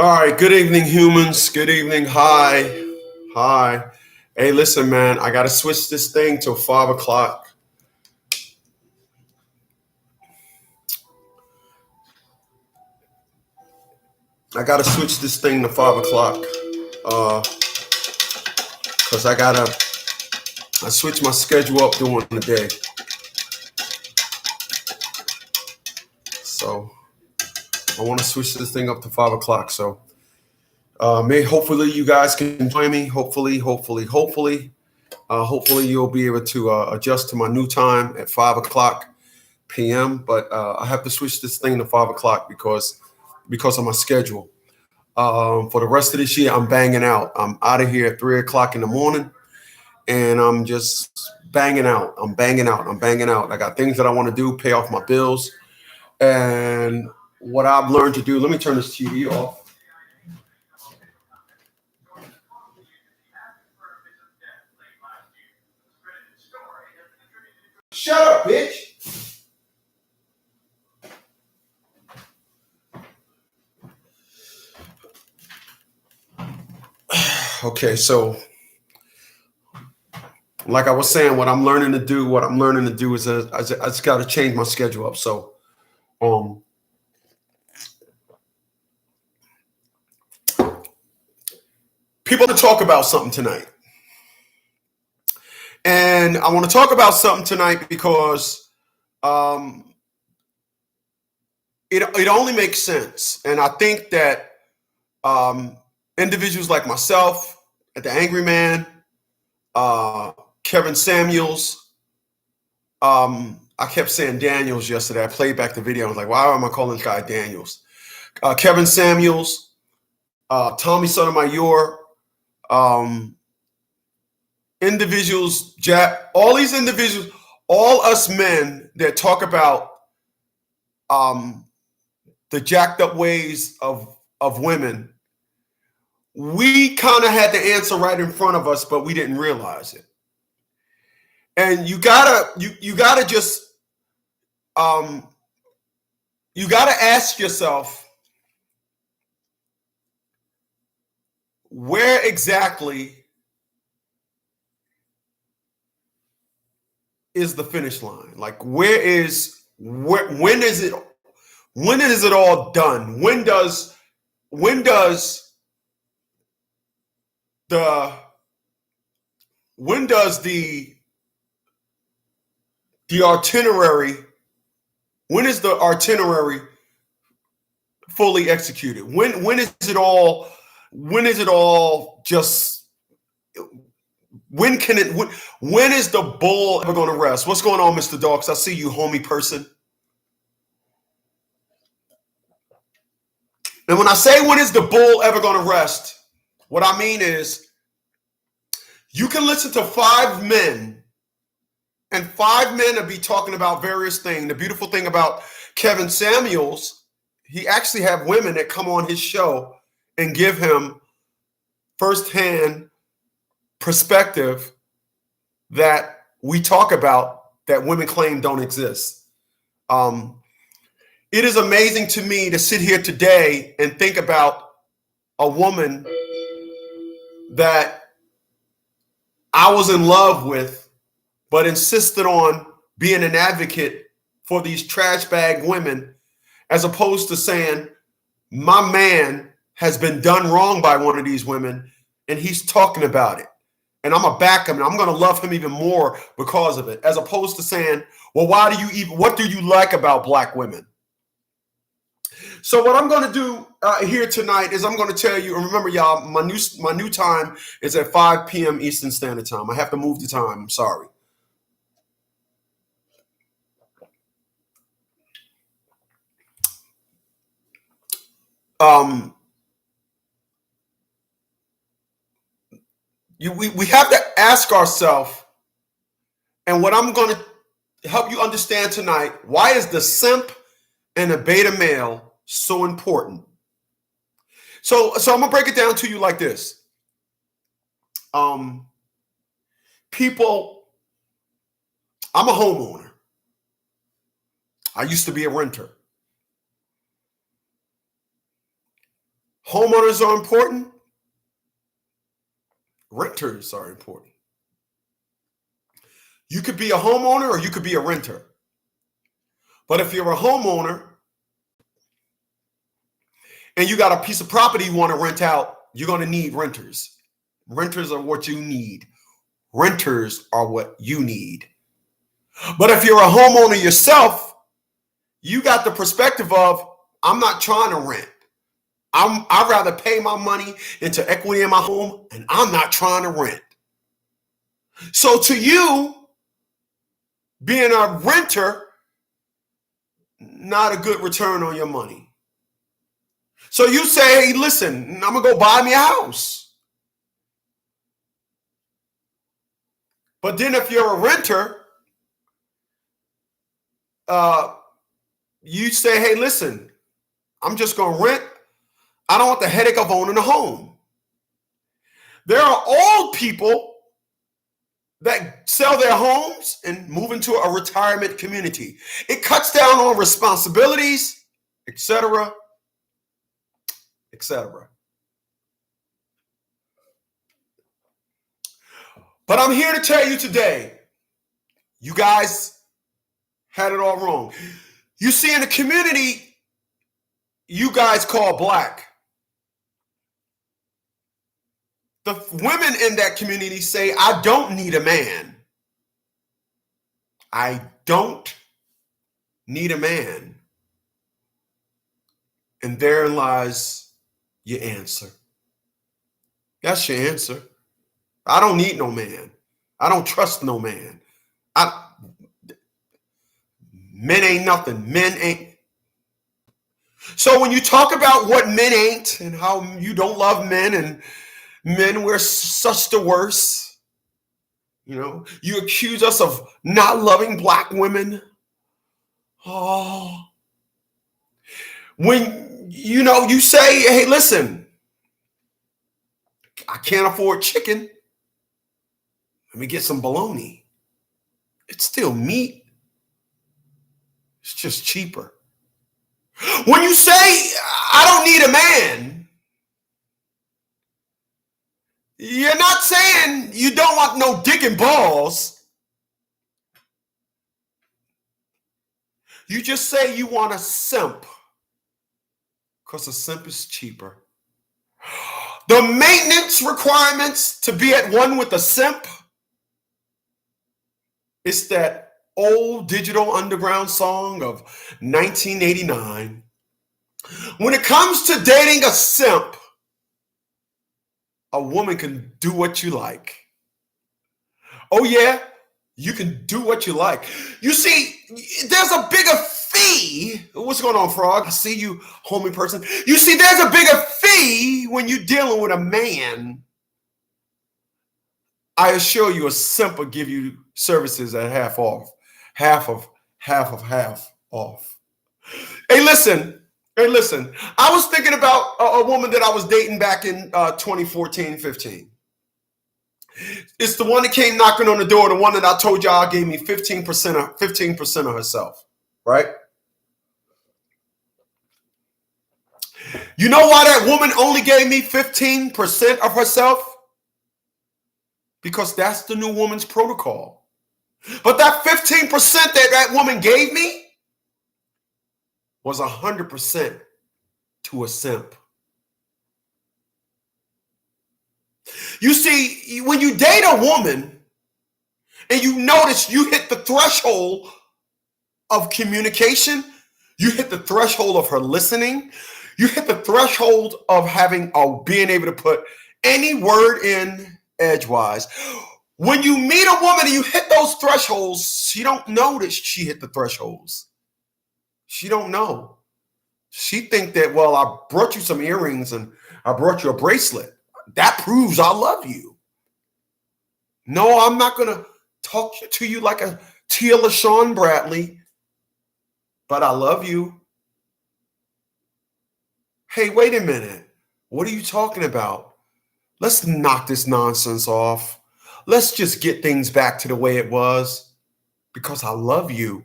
All right, good evening, humans. Good evening. Hi. Hi. Hey, listen, man, I got to switch this thing till 5 o'clock. I got to switch this thing to 5 o'clock. Because I switch my schedule up during the day. So I want to switch this thing up to 5 o'clock. So hopefully you guys can join me. Hopefully you'll be able to adjust to my new time at 5 o'clock p.m. But I have to switch this thing to 5 o'clock because of my schedule. For the rest of this year, I'm banging out. I'm out of here at 3 o'clock in the morning, and I'm just banging out. I'm banging out. I got things that I want to do, pay off my bills, and what I've learned to do. Let me turn this TV off. Shut up, bitch. Okay, so like I was saying, what I'm learning to do is I just got to change my schedule up. So, people to talk about something tonight. And I want to talk about something tonight because it only makes sense. And I think that individuals like myself, the Angry Man, Kevin Samuels, I kept saying Daniels yesterday. I played back the video. I was like, why am I calling this guy Daniels? Kevin Samuels, Tommy Sotomayor, individuals, all these individuals, all us men that talk about the jacked up ways of women, we kind of had the answer right in front of us, but we didn't realize it. And you gotta just you gotta ask yourself, where exactly is the finish line? Like, when is it all done? When does the itinerary, when is the itinerary fully executed? When is it all just, when is the bull ever going to rest? What's going on, Mr. Dawkes? I see you, homie person. And when I say when is the bull ever going to rest, what I mean is, you can listen to 5 men, and 5 men will be talking about various things. The beautiful thing about Kevin Samuels, he actually have women that come on his show and give him firsthand perspective that we talk about that women claim don't exist. It is amazing to me to sit here today and think about a woman that I was in love with, but insisted on being an advocate for these trash bag women, as opposed to saying, my man has been done wrong by one of these women, and he's talking about it. And I'm going to back him, and I'm going to love him even more because of it, as opposed to saying, well, what do you like about black women? So what I'm going to do here tonight is I'm going to tell you, and remember, y'all, my new time is at 5 p.m. Eastern Standard Time. I have to move the time. I'm sorry. We have to ask ourselves, and what I'm going to help you understand tonight, why is the simp and the beta male so important? So I'm gonna break it down to you like this. People, I'm a homeowner. I used to be a renter. Homeowners are important. Renters are important. You could be a homeowner or you could be a renter. But if you're a homeowner and you got a piece of property you want to rent out, you're going to need renters. Renters are what you need. Renters are what you need. But if you're a homeowner yourself, you got the perspective of, I'm not trying to rent. I'd rather pay my money into equity in my home, and I'm not trying to rent. So to you, being a renter, not a good return on your money. So you say, hey, listen, I'm going to go buy me a house. But then if you're a renter, you say, hey, listen, I'm just going to rent. I don't want the headache of owning a home. There are old people that sell their homes and move into a retirement community. It cuts down on responsibilities, etc., etc. But I'm here to tell you today, you guys had it all wrong. You see, in the community you guys call black, the women in that community say, I don't need a man. I don't need a man. And therein lies your answer. That's your answer. I don't need no man. I don't trust no man. Men ain't nothing. Men ain't. So when you talk about what men ain't and how you don't love men and men, we're such the worst. You know, you accuse us of not loving black women. Oh. When, you say, hey, listen, I can't afford chicken. Let me get some bologna. It's still meat. It's just cheaper. When you say, I don't need a man, you're not saying you don't want no dick and balls. You just say you want a simp because a simp is cheaper. The maintenance requirements to be at one with a simp, it's that old Digital Underground song of 1989. When it comes to dating a simp, a woman can do what you like. Oh yeah, you can do what you like. You see, there's a bigger fee. What's going on, Frog? I see you, homie person. You see, there's a bigger fee when you're dealing with a man. I assure you, a simp will give you services at half off. Half of half off. Hey, listen. I was thinking about a woman that I was dating back in 2014-15. It's the one that came knocking on the door, the one that I told y'all gave me 15% of herself, right? You know why that woman only gave me 15% of herself? Because that's the new woman's protocol. But that 15% that woman gave me was 100% to a simp. You see, when you date a woman and you notice you hit the threshold of communication, you hit the threshold of her listening, you hit the threshold of being able to put any word in edgewise. When you meet a woman and you hit those thresholds, she don't notice she hit the thresholds. She don't know. She think that, well, I brought you some earrings and I brought you a bracelet. That proves I love you. No, I'm not going to talk to you like a Tia LaShawn Bradley, but I love you. Hey, wait a minute. What are you talking about? Let's knock this nonsense off. Let's just get things back to the way it was because I love you.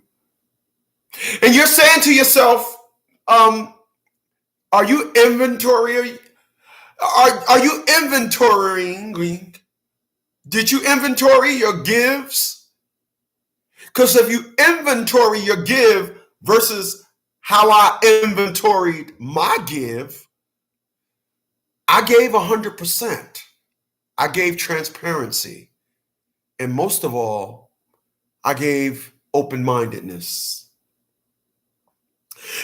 And you're saying to yourself, are you inventory Are you inventorying? Did you inventory your gives? Because if you inventory your give versus how I inventoried my give, I gave 100%. I gave transparency. And most of all, I gave open-mindedness.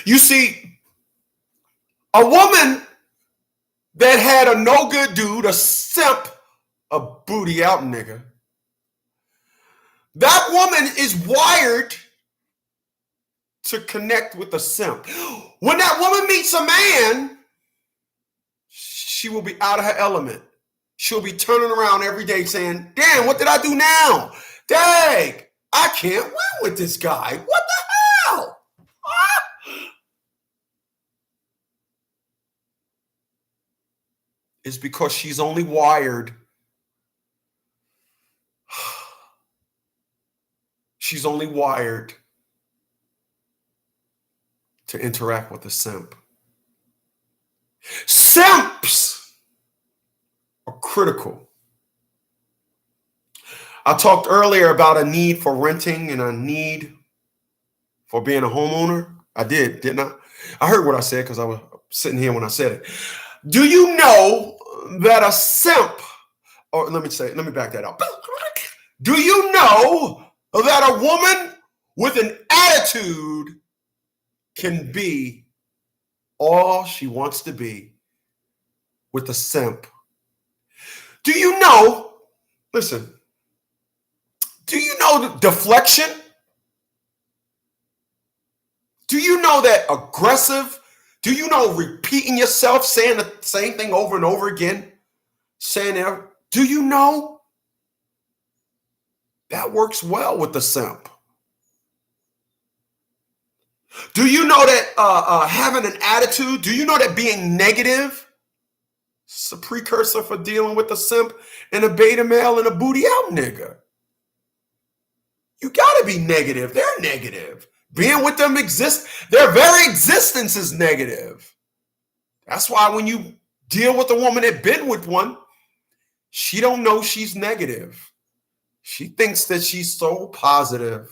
You see, a woman that had a no good dude, a simp, a booty out nigga, that woman is wired to connect with the simp. When that woman meets a man, she will be out of her element. She'll be turning around every day saying, damn, what did I do now? Dang, I can't win with this guy. What the hell? It's because she's only wired. She's only wired to interact with the simp. Simps are critical. I talked earlier about a need for renting and a need for being a homeowner. I did, didn't I? I heard what I said because I was sitting here when I said it. Do you know that a simp, or let me back that up. Do you know that a woman with an attitude can be all she wants to be with a simp? Do you know, listen, do you know the deflection? Do you know that aggressive? Do you know repeating yourself, saying the same thing over and over again? Saying it, do you know that works well with the simp? Do you know that having an attitude, do you know that being negative is a precursor for dealing with a simp and a beta male and a booty out nigga? You gotta be negative. They're negative. Being with them their very existence is negative. That's why when you deal with a woman that been with one, she don't know she's negative. She thinks that she's so positive.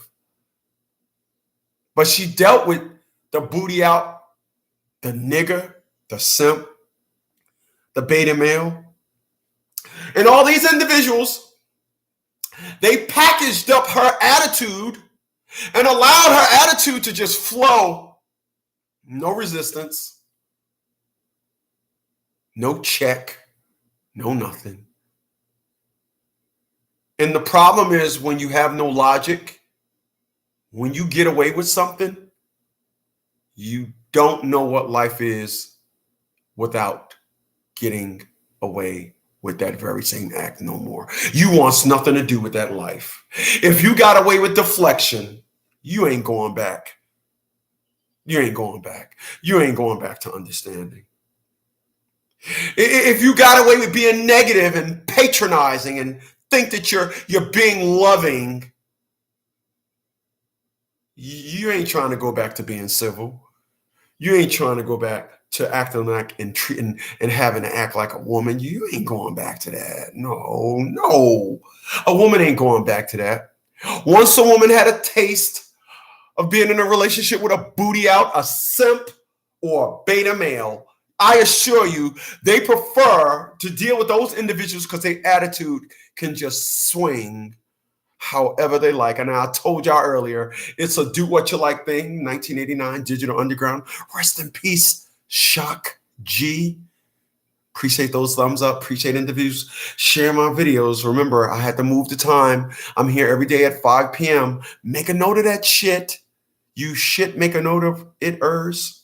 But she dealt with the booty out, the nigger, the simp, the beta male. And all these individuals, they packaged up her attitude and allowed her attitude to just flow. No resistance, no check, no nothing. And the problem is when you have no logic, when you get away with something, you don't know what life is without getting away with that very same act no more. You want nothing to do with that life. If you got away with deflection, you ain't going back. You ain't going back. You ain't going back to understanding. If you got away with being negative and patronizing and think that you're being loving, you ain't trying to go back to being civil. You ain't trying to go back to acting like and treating and having to act like a woman. You ain't going back to that. No. A woman ain't going back to that. Once a woman had a taste of being in a relationship with a booty out, a simp, or a beta male, I assure you, they prefer to deal with those individuals because their attitude can just swing however they like. And I told y'all earlier, it's a do what you like thing. 1989, Digital Underground. Rest in peace, Shock G. Appreciate those thumbs up. Appreciate individuals. Share my videos. Remember, I had to move the time. I'm here every day at 5 p.m. Make a note of that shit. You shit, make a note of it-ers.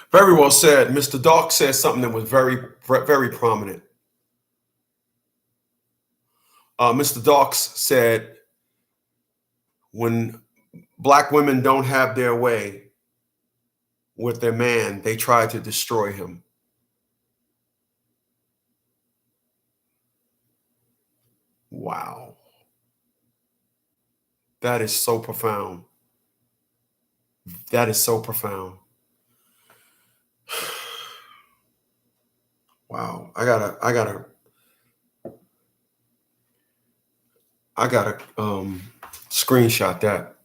Very well said. Mr. Dark said something that was very, very prominent. Mr. Dawkes said, when black women don't have their way with their man, they try to destroy him. Wow. That is so profound. That is so profound. Wow. I gotta screenshot that.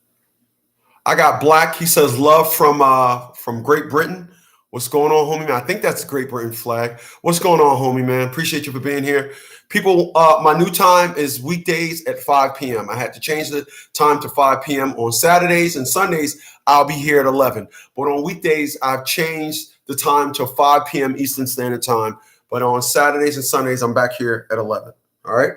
I got Black. He says love from Great Britain. What's going on, homie, man? I think that's the Great Britain flag. What's going on, homie, man? Appreciate you for being here. People, my new time is weekdays at 5 p.m. I had to change the time to 5 p.m. On Saturdays and Sundays, I'll be here at 11. But on weekdays, I've changed the time to 5 p.m. Eastern Standard Time. But on Saturdays and Sundays, I'm back here at 11. All right?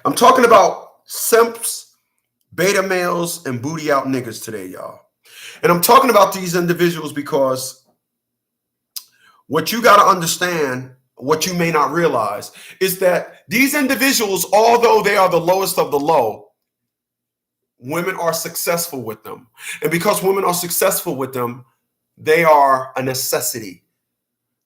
I'm talking about simps, beta males, and booty out niggas today, y'all. And I'm talking about these individuals because what you got to understand, what you may not realize, is that these individuals, although they are the lowest of the low, women are successful with them. And because women are successful with them, they are a necessity.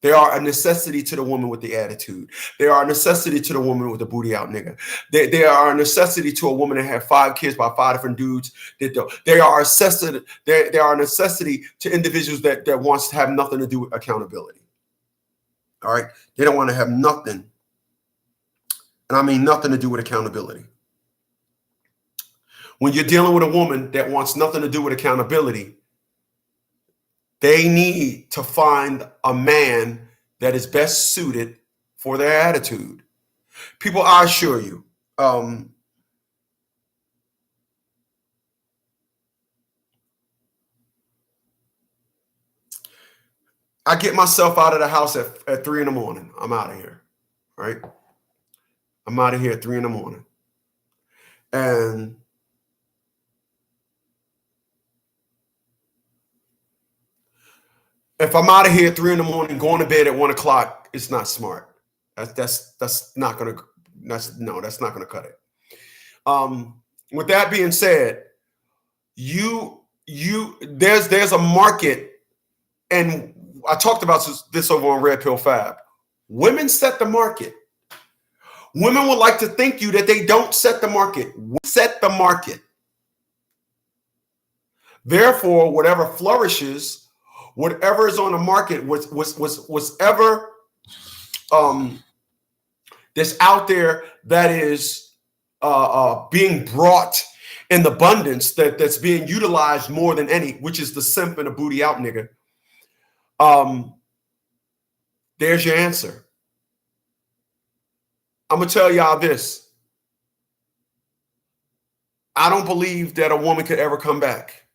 They are a necessity to the woman with the attitude. They are a necessity to the woman with the booty out nigga. They are a necessity to a woman that had 5 kids by 5 different dudes. They are a necessity to individuals that wants to have nothing to do with accountability. All right? They don't want to have nothing, and I mean nothing to do with accountability. When you're dealing with a woman that wants nothing to do with accountability, they need to find a man that is best suited for their attitude. People, I assure you, I get myself out of the house at 3 in the morning. I'm out of here, right? I'm out of here at 3 in the morning. And if I'm out of here at 3 in the morning, going to bed at 1 o'clock, it's not smart. That's not gonna cut it. With that being said, there's a market, and I talked about this over on Red Pill Fab. Women set the market. Women would like to think you that they don't set the market. We set the market. Therefore, whatever flourishes, whatever is on the market, whatever that's out there that is being brought in abundance, that's being utilized more than any, which is the simp and the booty out nigga. There's your answer. I'm gonna tell y'all this. I don't believe that a woman could ever come back.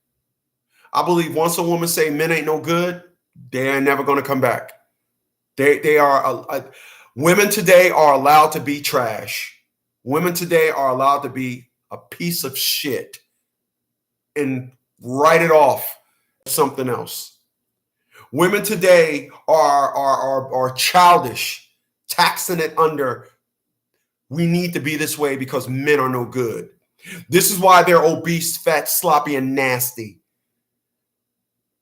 I believe once a woman say men ain't no good, they're never gonna come back. They are women today are allowed to be trash. Women today are allowed to be a piece of shit and write it off as something else. Women today are childish, taxing it under. We need to be this way because men are no good. This is why they're obese, fat, sloppy, and nasty.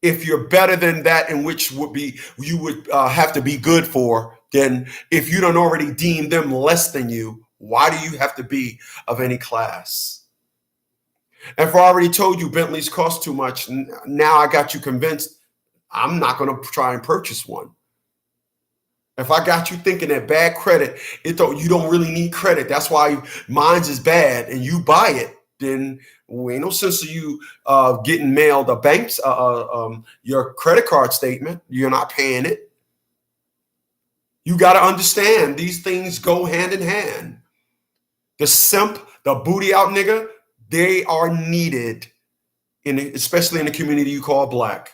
If you're better than that, in which you would have to be good for, then if you don't already deem them less than you, why do you have to be of any class? And if I already told you Bentleys cost too much, now I got you convinced, I'm not going to try and purchase one. If I got you thinking that bad credit, you don't really need credit, that's why mine's is bad, and you buy it, then ain't no sense of you getting mailed a bank's your credit card statement. You're not paying it. You got to understand these things go hand in hand. The simp, the booty out nigga, they are needed, especially in the community you call Black.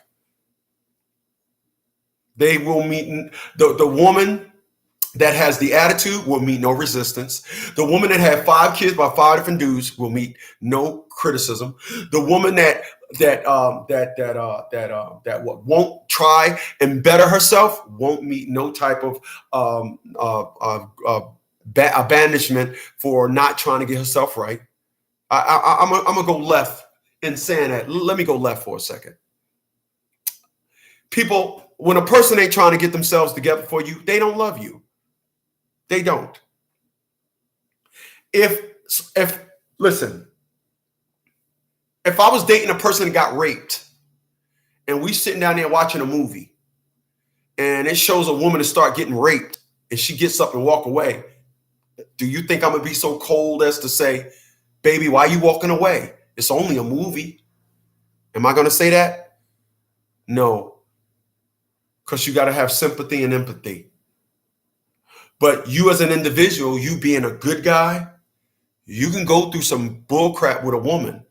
They will meet the woman that has the attitude will meet no resistance. The woman that had 5 kids by 5 different dudes will meet no criticism. The woman that won't try and better herself won't meet no type of banishment for not trying to get herself right. I'm gonna go left in saying that. Let me go left for a second. People, when a person ain't trying to get themselves together for you, they don't love you. They don't. Listen, if I was dating a person that got raped and we sitting down there watching a movie and it shows a woman to start getting raped and she gets up and walk away, do you think I'm gonna be so cold as to say, baby, why are you walking away? It's only a movie. Am I gonna say that? No, because you got to have sympathy and empathy. But you as an individual, you being a good guy, you can go through some bull crap with a woman.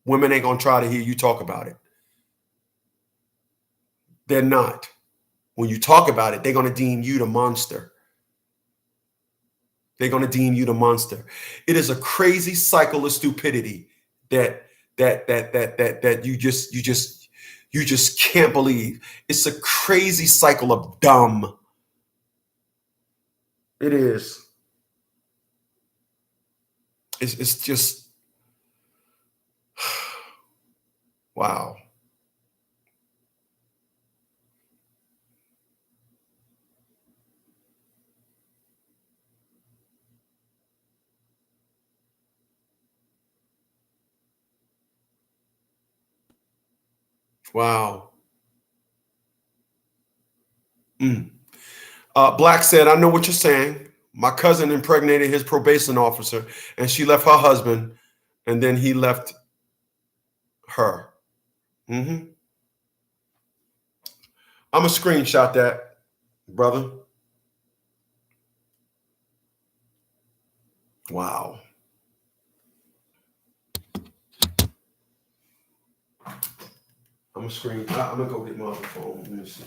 Women ain't going to try to hear you talk about it. They're not. When you talk about it, they're going to deem you the monster. They're going to deem you the monster. It is a crazy cycle of stupidity that you just can't believe. It's a crazy cycle of dumb. It is. It's just, wow. Wow. Black said, I know what you're saying. My cousin impregnated his probation officer and she left her husband and then he left her. I'm going to screenshot that, brother. Wow. I'm going to go get my other phone. Let me see.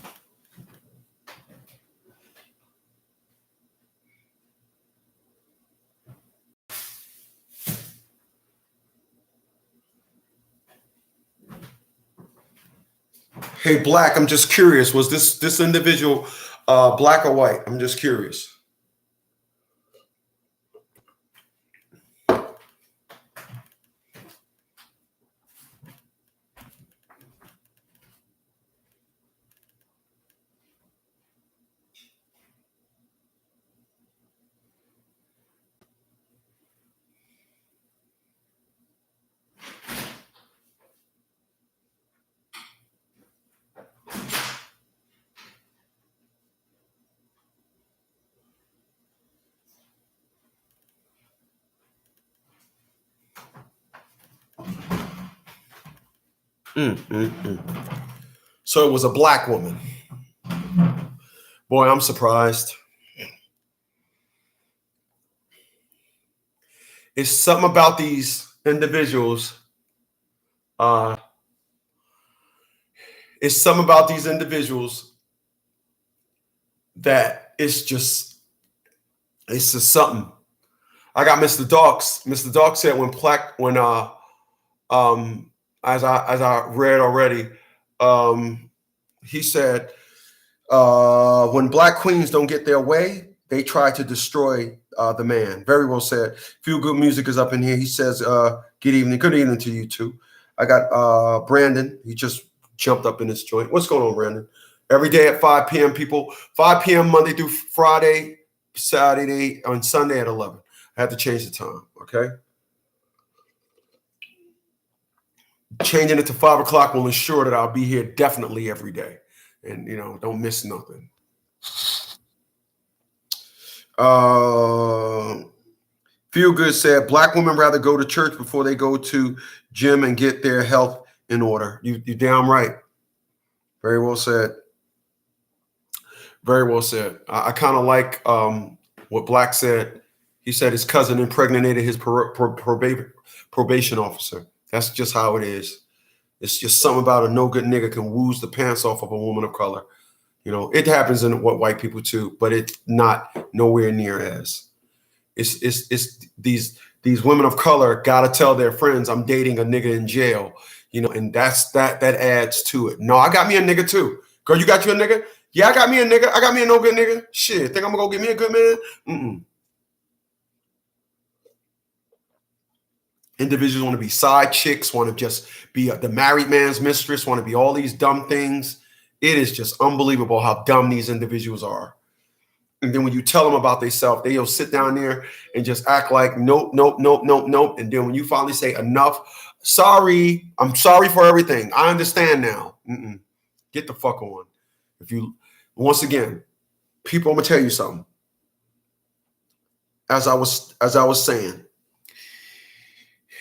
Hey, Black, I'm just curious. Was this individual black or white? I'm just curious. So it was a black woman. Boy, I'm surprised. It's something about these individuals. It's something about these individuals that it's just something. I got Mr. Dawks. Mr. Dawks said as I read already, he said when black queens don't get their way, they try to destroy the man. Very well said. Feel Good Music is up in here. He says, good evening. Good evening to you too. I got Brandon. He just jumped up in this joint. What's going on, Brandon? Every day at 5 p.m., people. 5 p.m. Monday through Friday, Saturday, and Sunday at 11. I had to change the time, okay? Changing it to 5 o'clock will ensure that I'll be here definitely every day. And, don't miss nothing. Feel Good said, black women rather go to church before they go to gym and get their health in order. You damn right. Very well said. Very well said. I kind of like what Black said. He said his cousin impregnated his probation officer. That's just how it is. It's just something about a no good nigga can wooze the pants off of a woman of color. You know, it happens in what white people too, but it's not nowhere near as. It's these women of color gotta tell their friends, I'm dating a nigga in jail. You know, and that adds to it. No, I got me a nigga too. Girl, you got you a nigga? Yeah, I got me a nigga. I got me a no good nigga. Shit, think I'm gonna go get me a good man? Mm-mm. Individuals want to be side chicks, want to just be the married man's mistress, want to be all these dumb things. It is just unbelievable how dumb these individuals are. And then when you tell them about themselves, they'll sit down there and just act like nope, nope, nope, nope, nope. And then when you finally say enough, sorry, I'm sorry for everything. I understand now. Mm-mm. Get the fuck on. If you, once again, people, I'm gonna tell you something. As I was saying,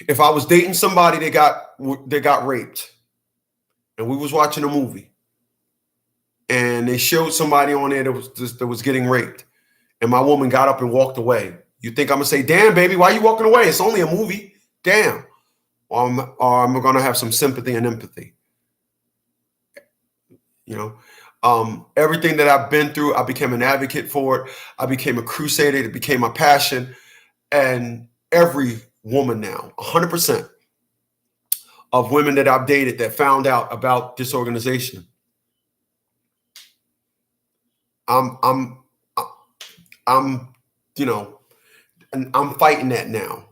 if I was dating somebody that got raped, and we was watching a movie, and they showed somebody on there that was getting raped, and my woman got up and walked away, you think I'm gonna say, "Damn, baby, why are you walking away? It's only a movie." Damn. Or I'm gonna have some sympathy and empathy. You know, everything that I've been through, I became an advocate for it. I became a crusader. It became my passion. And every woman now, 100% of women that I've dated that found out about this organization, I'm you know, and I'm fighting that now.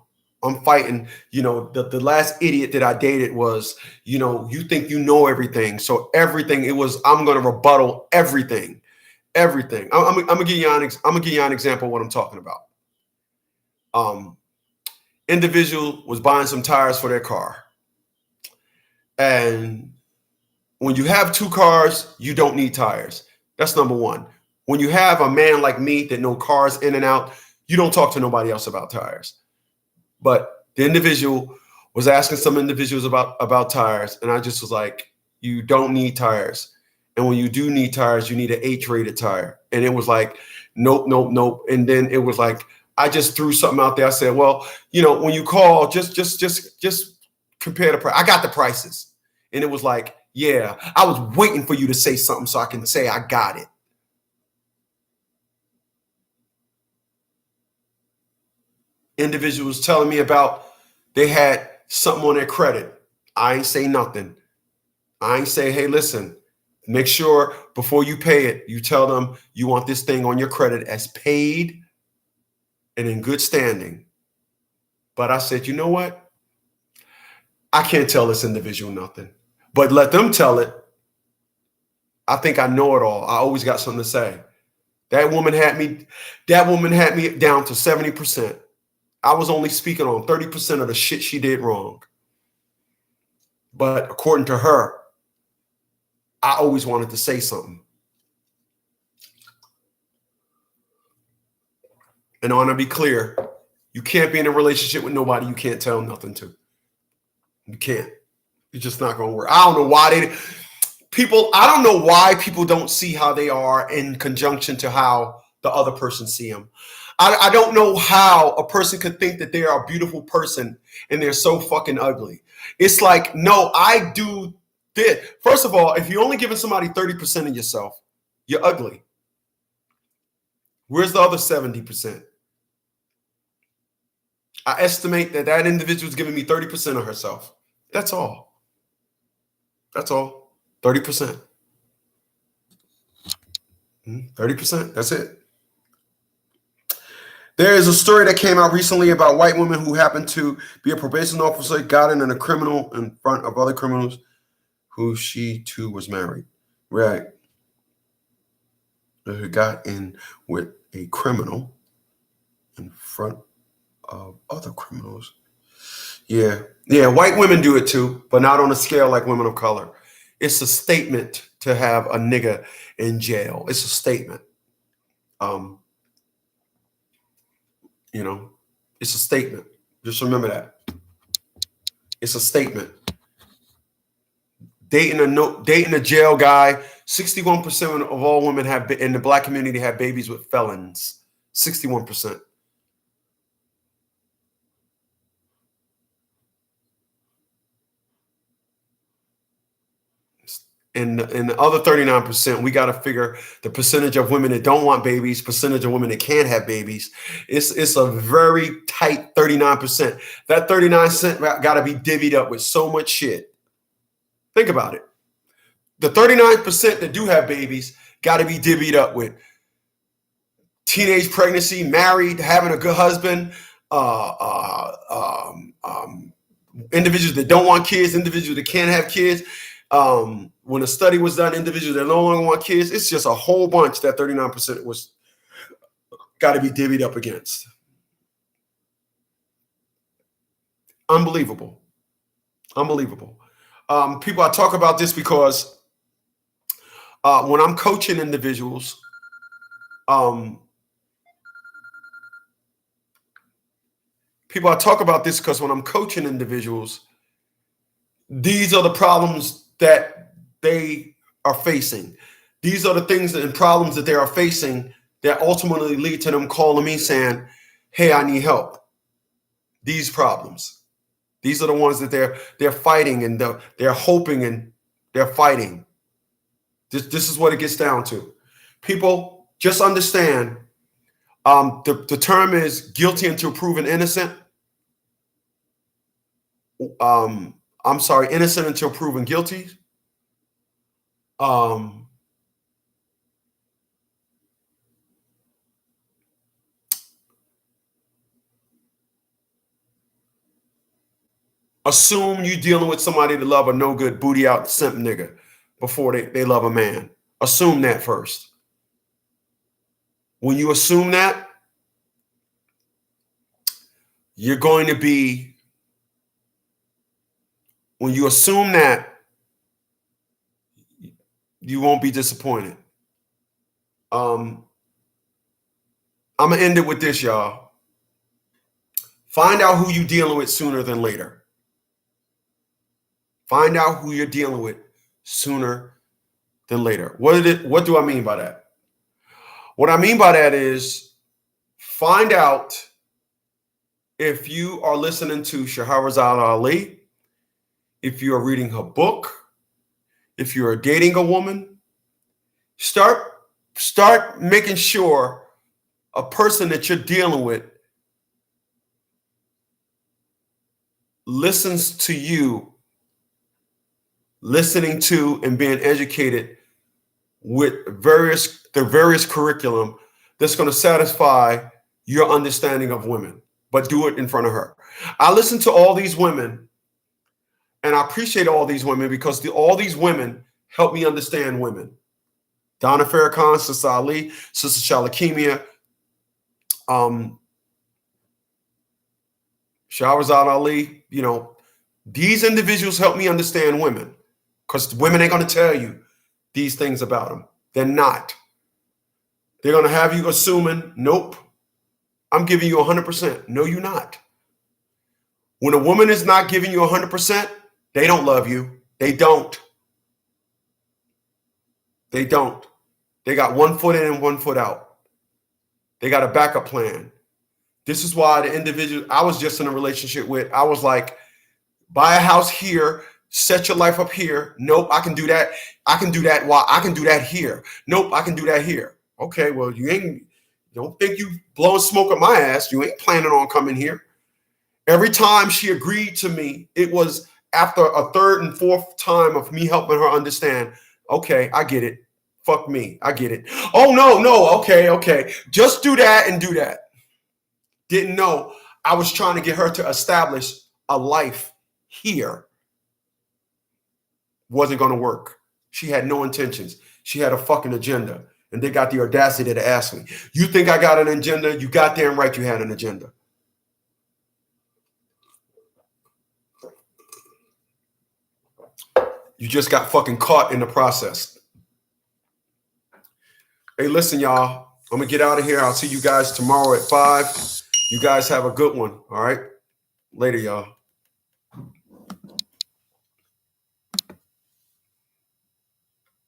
I'm fighting, you know, the last idiot that I dated was, you know, you think you know everything. So everything, it was, I'm going to rebuttal everything. Everything. I'm gonna give you an example of what I'm talking about. Individual was buying some tires for their car. And when you have two cars, you don't need tires. That's number one. When you have a man like me that know cars in and out, you don't talk to nobody else about tires. But the individual was asking some individuals about tires, and I just was like, you don't need tires. And when you do need tires, you need an H-rated tire. And it was like, nope, nope, nope. And then it was like, I just threw something out there. I said, well, you know, when you call, just compare the price. I got the prices. And it was like, yeah, I was waiting for you to say something so I can say I got it. Individuals telling me about they had something on their credit. I ain't say nothing. I ain't say, hey, listen, make sure before you pay it, you tell them you want this thing on your credit as paid and in good standing. But I said, you know what? I can't tell this individual nothing, but let them tell it. I think I know it all. I always got something to say. That woman had me down to 70%. I was only speaking on 30% of the shit she did wrong. But according to her, I always wanted to say something. And I want to be clear, you can't be in a relationship with nobody you can't tell nothing to. You can't. It's just not going to work. I don't know why I don't know why people don't see how they are in conjunction to how the other person see them. I don't know how a person could think that they are a beautiful person and they're so fucking ugly. It's like, no, I do this. First of all, if you're only giving somebody 30% of yourself, you're ugly. Where's the other 70%? I estimate that individual is giving me 30% of herself. That's all. That's all. 30%. 30%. That's it. There is a story that came out recently about white women who happened to be a probation officer, got in a criminal in front of other criminals who she too was married. Right. Who got in with a criminal in front of other criminals. Yeah. Yeah, white women do it too, but not on a scale like women of color. It's a statement to have a nigga in jail. It's a statement. You know, It's a statement. Just remember that. It's a statement. Dating a jail guy. 61% of all women in the black community have babies with felons. 61%. And the other 39%, we got to figure the percentage of women that don't want babies, percentage of women that can't have babies. It's a very tight 39%. That 39% got to be divvied up with so much shit. Think about it. The 39% that do have babies got to be divvied up with teenage pregnancy, married, having a good husband, individuals that don't want kids, individuals that can't have kids. When a study was done, individuals that no longer want kids, it's just a whole bunch that 39% was got to be divvied up against. Unbelievable. Unbelievable. People, I talk about this because when I'm coaching individuals, people, I talk about this because when I'm coaching individuals, these are the problems that they are facing. These are the things and problems that they are facing that ultimately lead to them calling me saying, hey, I need help. These problems. These are the ones that they're fighting and they're hoping and they're fighting. This is what it gets down to. People, just understand, the term is guilty until proven innocent. I'm sorry, innocent until proven guilty. Assume you dealing with somebody that love a no good booty out simp nigga before they love a man. Assume that first. When you assume that, you're going to be, when you assume that, you won't be disappointed. I'm going to end it with this, y'all. Find out who you're dealing with sooner than later. Find out who you're dealing with sooner than later. What do I mean by that? What I mean by that is find out if you are listening to Shahrazad Ali, if you are reading her book, if you're dating a woman, start making sure a person that you're dealing with listens to you, listening to and being educated with the various curriculum that's going to satisfy your understanding of women, but do it in front of her. I listen to all these women and I appreciate all these women because all these women help me understand women. Donna Farrakhan, Sister Ali, Sister Shalakemia, Shahrazad Ali, these individuals help me understand women because women ain't going to tell you these things about them. They're not. They're going to have you assuming, nope, I'm giving you 100%. No, you're not. When a woman is not giving you 100%, they don't love you. They don't. They don't. They got 1 foot in and 1 foot out. They got a backup plan. This is why the individual I was just in a relationship with, I was like, buy a house here, set your life up here. Nope, I can do that. I can do that. Why? I can do that here. Nope, I can do that here. Okay, well, don't think you blowing smoke at my ass. You ain't planning on coming here. Every time she agreed to me, it was after a third and fourth time of me helping her understand, okay, I get it. Fuck me. I get it. Oh, no. Okay. Just do that and do that. Didn't know I was trying to get her to establish a life here. Wasn't going to work. She had no intentions. She had a fucking agenda. And they got the audacity to ask me, you think I got an agenda? You goddamn right you had an agenda. You just got fucking caught in the process. Hey, listen, y'all. I'm going to get out of here. I'll see you guys tomorrow at 5. You guys have a good one. All right. Later, y'all.